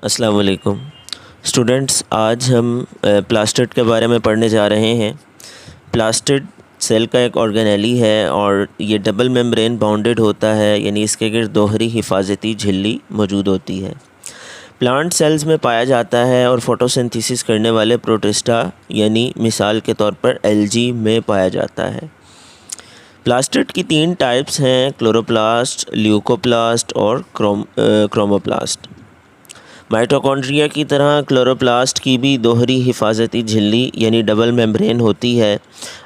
السلام علیکم اسٹوڈنٹس، آج ہم پلاسٹڈ کے بارے میں پڑھنے جا رہے ہیں۔ پلاسٹڈ سیل کا ایک آرگینیلی ہے اور یہ ڈبل میمبرین باؤنڈڈ ہوتا ہے، یعنی اس کے گرد دوہری حفاظتی جھلی موجود ہوتی ہے۔ پلانٹ سیلز میں پایا جاتا ہے اور فوٹوسنتھیسس کرنے والے پروٹسٹا یعنی مثال کے طور پر الجی میں پایا جاتا ہے۔ پلاسٹڈ کی 3 ٹائپس ہیں: کلوروپلاسٹ، لیوکوپلاسٹ اور کروموپلاسٹ۔ مائٹوکونڈریا کی طرح کلوروپلاسٹ کی بھی دوہری حفاظتی جھلی یعنی ڈبل میمبرین ہوتی ہے۔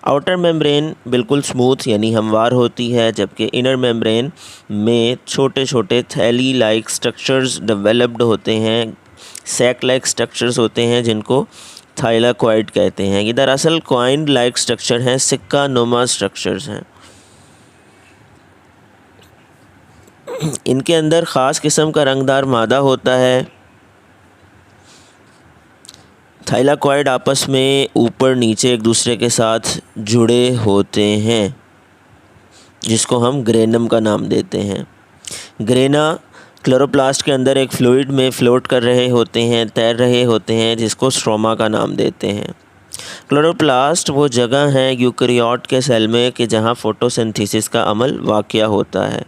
آؤٹر میمبرین بالکل سموتھ یعنی ہموار ہوتی ہے، جبکہ انر میمبرین میں چھوٹے چھوٹے تھیلی لائک سٹرکچرز ڈیولپڈ ہوتے ہیں، سیک لائک سٹرکچرز ہوتے ہیں جن کو تھائلاکوائڈ کہتے ہیں۔ یہ دراصل کوائن لائک سٹرکچر ہیں، سکہ نما سٹرکچرز ہیں۔ ان کے اندر خاص قسم کا رنگدار مادہ ہوتا ہے۔ تھائلاکوائڈ آپس میں اوپر نیچے ایک دوسرے کے ساتھ جڑے ہوتے ہیں، جس کو ہم گرینم کا نام دیتے ہیں۔ گرینا کلوروپلاسٹ کے اندر ایک فلوئڈ میں فلوٹ کر رہے ہوتے ہیں، تیر رہے ہوتے ہیں، جس کو اسٹروما کا نام دیتے ہیں۔ کلوروپلاسٹ وہ جگہ ہے یوکریوٹ کے سیل میں کہ جہاں فوٹوسنتھیسس کا عمل واقع ہوتا ہے۔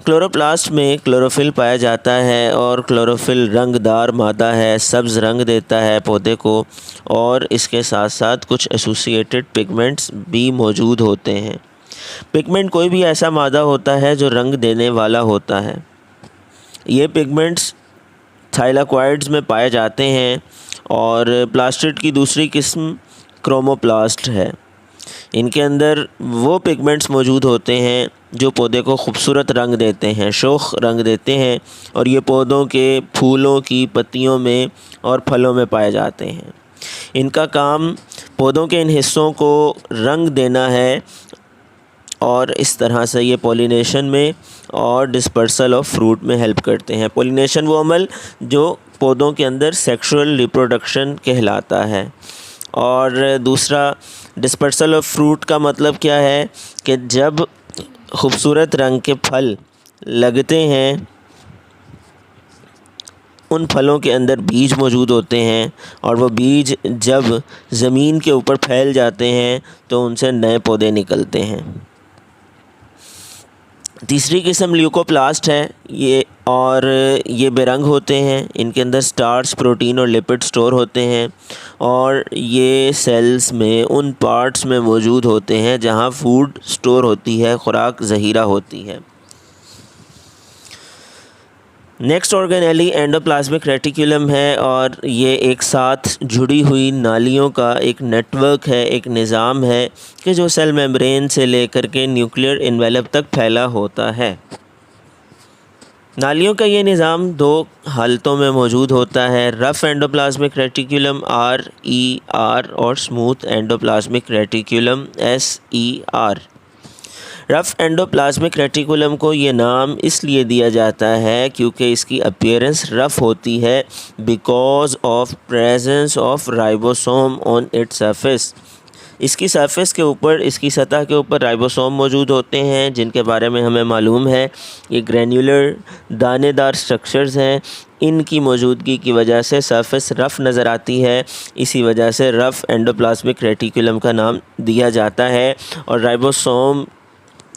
کلوروپلاسٹ میں کلوروفل پایا جاتا ہے اور کلوروفل رنگ دار مادہ ہے، سبز رنگ دیتا ہے پودے کو، اور اس کے ساتھ ساتھ کچھ ایسوسیٹڈ پگمنٹس بھی موجود ہوتے ہیں۔ پگمنٹ کوئی بھی ایسا مادہ ہوتا ہے جو رنگ دینے والا ہوتا ہے۔ یہ پگمنٹس تھائلاکوائڈز میں پائے جاتے ہیں، اور پلاسٹڈ کی دوسری قسم کروموپلاسٹ ہے۔ ان کے اندر وہ پگمنٹس موجود ہوتے ہیں جو پودے کو خوبصورت رنگ دیتے ہیں، شوخ رنگ دیتے ہیں، اور یہ پودوں کے پھولوں کی پتیوں میں اور پھلوں میں پائے جاتے ہیں۔ ان کا کام پودوں کے ان حصوں کو رنگ دینا ہے، اور اس طرح سے یہ پولینیشن میں اور ڈسپرسل آف فروٹ میں ہیلپ کرتے ہیں۔ پولینیشن وہ عمل جو پودوں کے اندر سیکشول ریپروڈکشن کہلاتا ہے، اور دوسرا ڈسپرسل آف فروٹ کا مطلب کیا ہے کہ جب خوبصورت رنگ کے پھل لگتے ہیں، ان پھلوں کے اندر بیج موجود ہوتے ہیں، اور وہ بیج جب زمین کے اوپر پھیل جاتے ہیں تو ان سے نئے پودے نکلتے ہیں۔ تیسری قسم لیوکوپلاسٹ ہے، یہ بے رنگ ہوتے ہیں۔ ان کے اندر سٹارچ، پروٹین اور لپڈ سٹور ہوتے ہیں، اور یہ سیلز میں ان پارٹس میں موجود ہوتے ہیں جہاں فوڈ سٹور ہوتی ہے، خوراک ذخیرہ ہوتی ہے۔ نیکسٹ آرگینیلی اینڈوپلازمک ریٹیکولم ہے، اور یہ ایک ساتھ جڑی ہوئی نالیوں کا ایک نیٹ ورک ہے، ایک نظام ہے کہ جو سیل میمبرین سے لے کر کے نیوکلیئر انویلپ تک پھیلا ہوتا ہے۔ نالیوں کا یہ نظام 2 حالتوں میں موجود ہوتا ہے: رف اینڈوپلازمک ریٹیکولم RER اور اسموتھ اینڈوپلازمک ریٹیکولم SER۔ رف اینڈوپلازمک ریٹیکولم کو یہ نام اس لیے دیا جاتا ہے کیونکہ اس کی اپیئرنس رف ہوتی ہے because of presence of ribosome on its surface. اس کی سرفیس کے اوپر، اس کی سطح کے اوپر رائبوسوم موجود ہوتے ہیں، جن کے بارے میں ہمیں معلوم ہے یہ گرینیولر دانے دار سٹرکچرز ہیں۔ ان کی موجودگی کی وجہ سے سرفیس رف نظر آتی ہے، اسی وجہ سے رف اینڈوپلازمک ریٹیکولم کا نام دیا جاتا ہے، اور رائبوسوم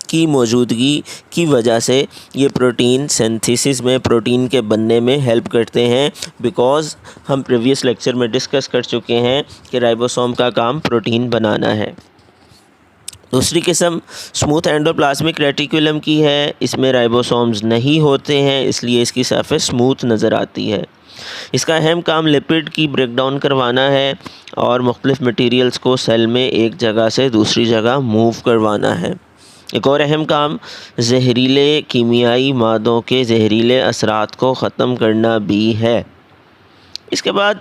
کی موجودگی کی وجہ سے یہ پروٹین سینتھیسس میں، پروٹین کے بننے میں ہیلپ کرتے ہیں، بیکاز ہم پریویس لیکچر میں ڈسکس کر چکے ہیں کہ رائبوسوم کا کام پروٹین بنانا ہے۔ دوسری قسم اسموتھ اینڈوپلازمک ریٹیکولم کی ہے، اس میں رائبوسومز نہیں ہوتے ہیں، اس لیے اس کی سرفیس اسموتھ نظر آتی ہے۔ اس کا اہم کام لپڈ کی بریک ڈاؤن کروانا ہے اور مختلف مٹیریلز کو سیل میں ایک جگہ سے دوسری جگہ موو کروانا ہے۔ ایک اور اہم کام زہریلے کیمیائی مادوں کے زہریلے اثرات کو ختم کرنا بھی ہے۔ اس کے بعد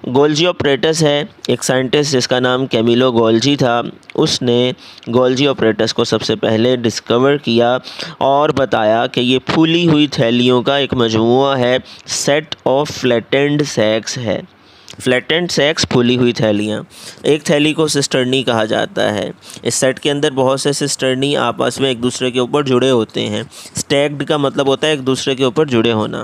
گولجی آپریٹس ہے، ایک سائنٹسٹ جس کا نام کیمیلو گولجی تھا۔ اس نے گولجی آپریٹس کو سب سے پہلے ڈسکور کیا اور بتایا کہ یہ پھولی ہوئی تھیلیوں کا ایک مجموعہ ہے، سیٹ آف فلیٹنڈ سیکس ہے۔ فلیٹنڈ سیکس، پھولی ہوئی تھیلیاں۔ ایک تھیلی کو سسٹرنی کہا جاتا ہے۔ اس سیٹ کے اندر بہت سے سسٹرنی آپس میں ایک دوسرے کے اوپر جڑے ہوتے ہیں۔ سٹیکڈ کا مطلب ہوتا ہے ایک دوسرے کے اوپر جڑے ہونا۔